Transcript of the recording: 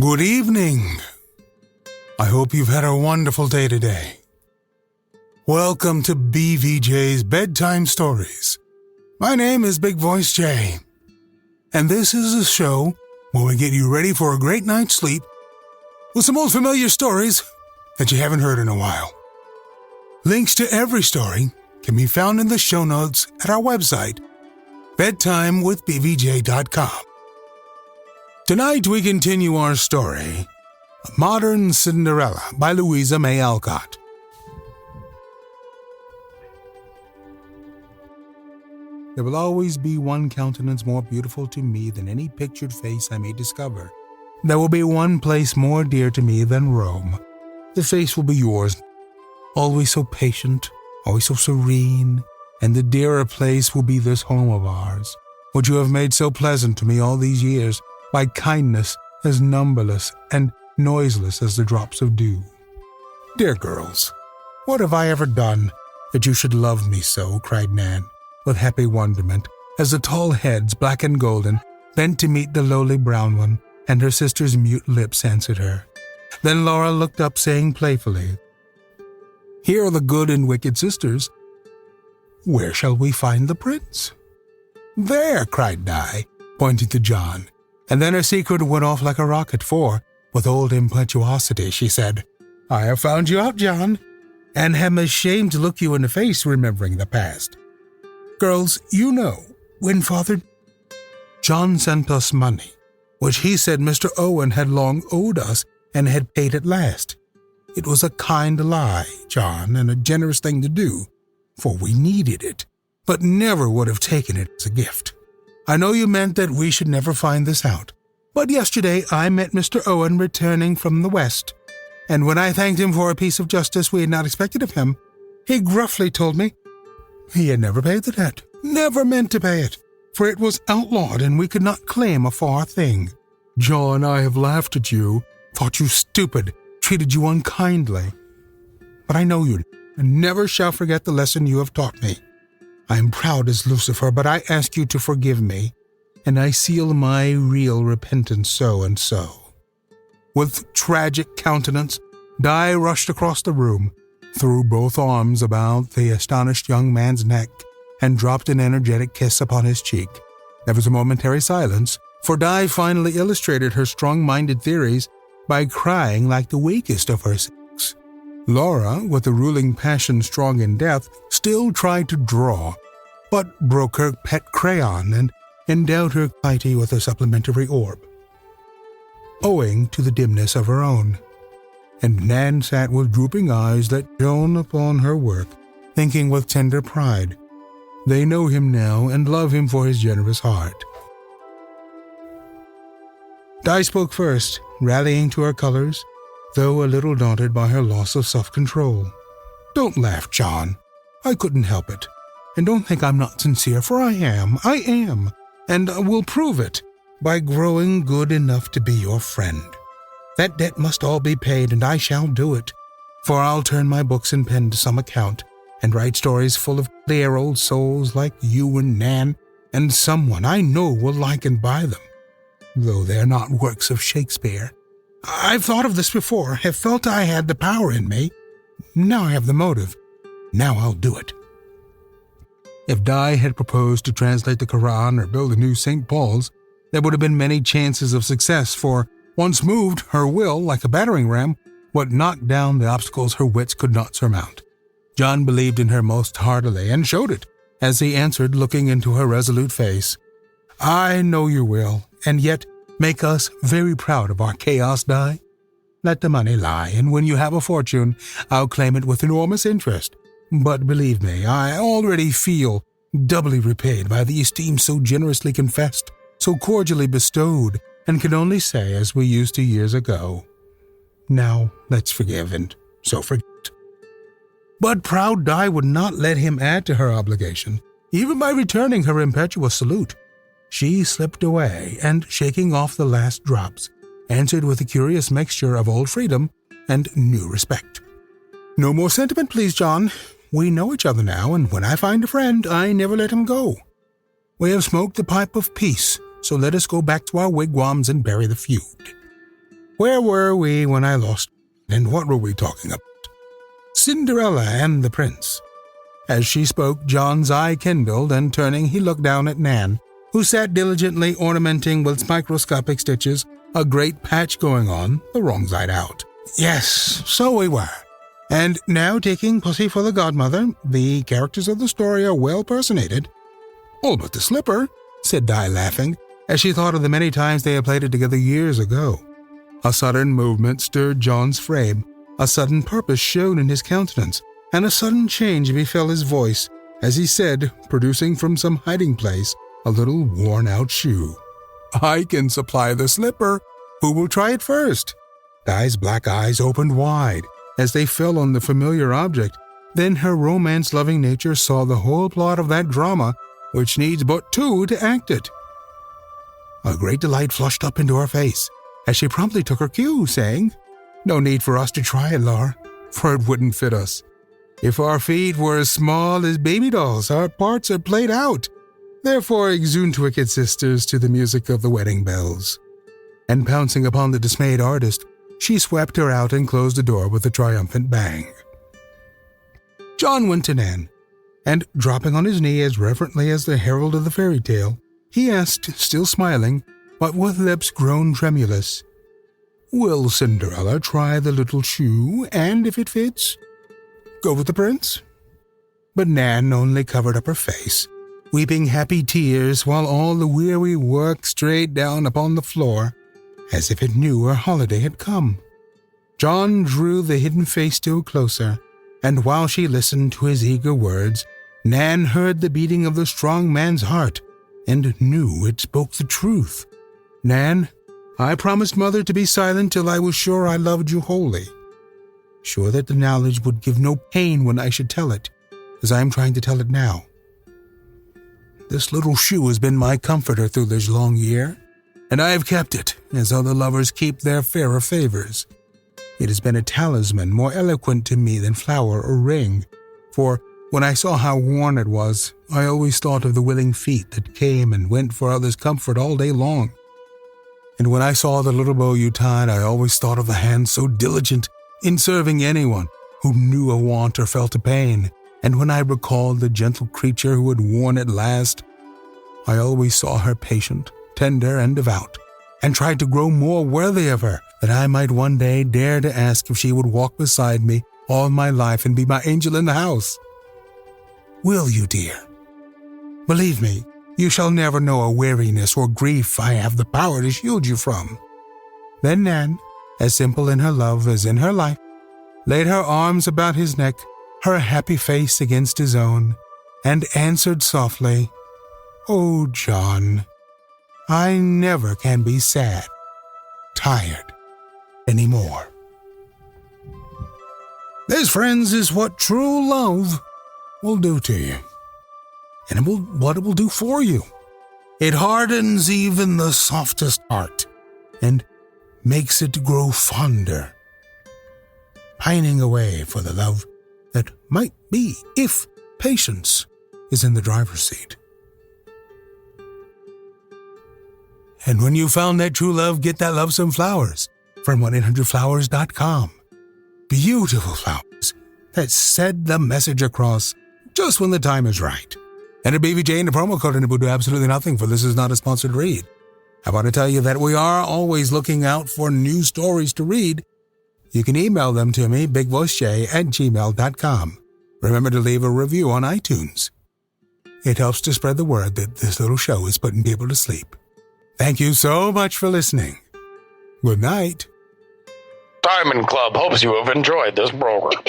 Good evening. I hope you've had a wonderful day today. Welcome to BVJ's Bedtime Stories. My name is Big Voice J, and this is a show where we get you ready for a great night's sleep with some old familiar stories that you haven't heard in a while. Links to every story can be found in the show notes at our website, bedtimewithbvj.com. Tonight we continue our story, Modern Cinderella by Louisa May Alcott. There will always be one countenance more beautiful to me than any pictured face I may discover. There will be one place more dear to me than Rome. The face will be yours, always so patient, always so serene, and the dearer place will be this home of ours, which you have made so pleasant to me all these years, by kindness as numberless and noiseless as the drops of dew. Dear girls, what have I ever done that you should love me so? Cried Nan, with happy wonderment, as the tall heads, black and golden, bent to meet the lowly brown one, and her sister's mute lips answered her. Then Laura looked up, saying playfully, "Here are the good and wicked sisters. Where shall we find the prince?" "There," cried Di, pointing to John. And then her secret went off like a rocket, for, with old impetuosity, she said, "I have found you out, John, and am ashamed to look you in the face remembering the past. Girls, you know, when Father John sent us money, which he said Mr. Owen had long owed us and had paid at last. It was a kind lie, John, and a generous thing to do, for we needed it, but never would have taken it as a gift. I know you meant that we should never find this out, but yesterday I met Mr. Owen returning from the West, and when I thanked him for a piece of justice we had not expected of him, he gruffly told me he had never paid the debt, never meant to pay it, for it was outlawed and we could not claim a far thing. John, I have laughed at you, thought you stupid, treated you unkindly, but I know you and never shall forget the lesson you have taught me. I am proud as Lucifer, but I ask you to forgive me, and I seal my real repentance so and so." With tragic countenance, Di rushed across the room, threw both arms about the astonished young man's neck, and dropped an energetic kiss upon his cheek. There was a momentary silence, for Di finally illustrated her strong-minded theories by crying like the weakest of her sex. Laura, with the ruling passion strong in death, still tried to draw, but broke her pet crayon and endowed her Clytie with a supplementary orb, owing to the dimness of her own. And Nan sat with drooping eyes that shone upon her work, thinking with tender pride, "They know him now and love him for his generous heart." Di spoke first, rallying to her colors, though a little daunted by her loss of self-control. "Don't laugh, John. I couldn't help it. And don't think I'm not sincere, for I am, and will prove it by growing good enough to be your friend. That debt must all be paid, and I shall do it, for I'll turn my books and pen to some account, and write stories full of clear old souls like you and Nan, and someone I know will like and buy them, though they're not works of Shakespeare. I've thought of this before, have felt I had the power in me. Now I have the motive. Now I'll do it." If Di had proposed to translate the Quran or build a new St. Paul's, there would have been many chances of success, for, once moved, her will, like a battering ram, would knock down the obstacles her wits could not surmount. John believed in her most heartily, and showed it, as he answered, looking into her resolute face, "I know you will, and yet make us very proud of our chaos, Di. Let the money lie, and when you have a fortune, I'll claim it with enormous interest. But believe me, I already feel doubly repaid by the esteem so generously confessed, so cordially bestowed, and can only say, as we used to years ago, 'Now let's forgive and so forget.'" But proud Di would not let him add to her obligation, even by returning her impetuous salute. She slipped away, and, shaking off the last drops, answered with a curious mixture of old freedom and new respect. "No more sentiment, please, John. We know each other now, and when I find a friend, I never let him go. We have smoked the pipe of peace, so let us go back to our wigwams and bury the feud." Where were we when I lost? And what were we talking about? Cinderella and the prince. As she spoke, John's eye kindled, and turning, he looked down at Nan, who sat diligently ornamenting with microscopic stitches a great patch going on, the wrong side out. Yes, so we were. And now taking Pussy for the godmother, the characters of the story are well personated. All but the slipper, said Di, laughing, as she thought of the many times they had played it together years ago. A sudden movement stirred John's frame, a sudden purpose shone in his countenance, and a sudden change befell his voice as he said, producing from some hiding place a little worn-out shoe. I can supply the slipper. Who will try it first? Di's black eyes opened wide as they fell on the familiar object. Then her romance-loving nature saw the whole plot of that drama, which needs but two to act it. A great delight flushed up into her face as she promptly took her cue, saying, No need for us to try it, Laura, for it wouldn't fit us. If our feet were as small as baby dolls, our parts are played out. Therefore exude wicked sisters to the music of the wedding bells. And pouncing upon the dismayed artist, she swept her out and closed the door with a triumphant bang. John went to Nan, and dropping on his knee as reverently as the herald of the fairy tale, he asked, still smiling, but with lips grown tremulous, Will Cinderella try the little shoe, and if it fits, go with the prince? But Nan only covered up her face, weeping happy tears while all the weary work strayed down upon the floor, as if it knew her holiday had come. John drew the hidden face still closer, and while she listened to his eager words, Nan heard the beating of the strong man's heart, and knew it spoke the truth. Nan, I promised Mother to be silent till I was sure I loved you wholly. Sure that the knowledge would give no pain when I should tell it, as I am trying to tell it now. This little shoe has been my comforter through this long year, and I have kept it, as other lovers keep their fairer favors. It has been a talisman more eloquent to me than flower or ring, for when I saw how worn it was, I always thought of the willing feet that came and went for others' comfort all day long. And when I saw the little bow you tied, I always thought of the hands so diligent in serving anyone who knew a want or felt a pain. And when I recalled the gentle creature who had worn it last, I always saw her patient, tender, and devout, and tried to grow more worthy of her, that I might one day dare to ask if she would walk beside me all my life and be my angel in the house. Will you, dear? Believe me, you shall never know a weariness or grief I have the power to shield you from. Then Nan, as simple in her love as in her life, laid her arms about his neck, her happy face against his own, and answered softly, Oh, John, I never can be sad, tired, anymore. This, friends, is what true love will do to you, and what it will do for you. It hardens even the softest heart, and makes it grow fonder, pining away for the love that might be if patience is in the driver's seat. And when you found that true love, get that love some flowers from 1-800-Flowers.com. Beautiful flowers that send the message across just when the time is right. Enter BVJ in the promo code and it will do absolutely nothing, for this is not a sponsored read. I want to tell you that we are always looking out for new stories to read. You can email them to me, bigvoicej@gmail.com. Remember to leave a review on iTunes. It helps to spread the word that this little show is putting people to sleep. Thank you so much for listening. Good night. Diamond Club hopes you have enjoyed this program.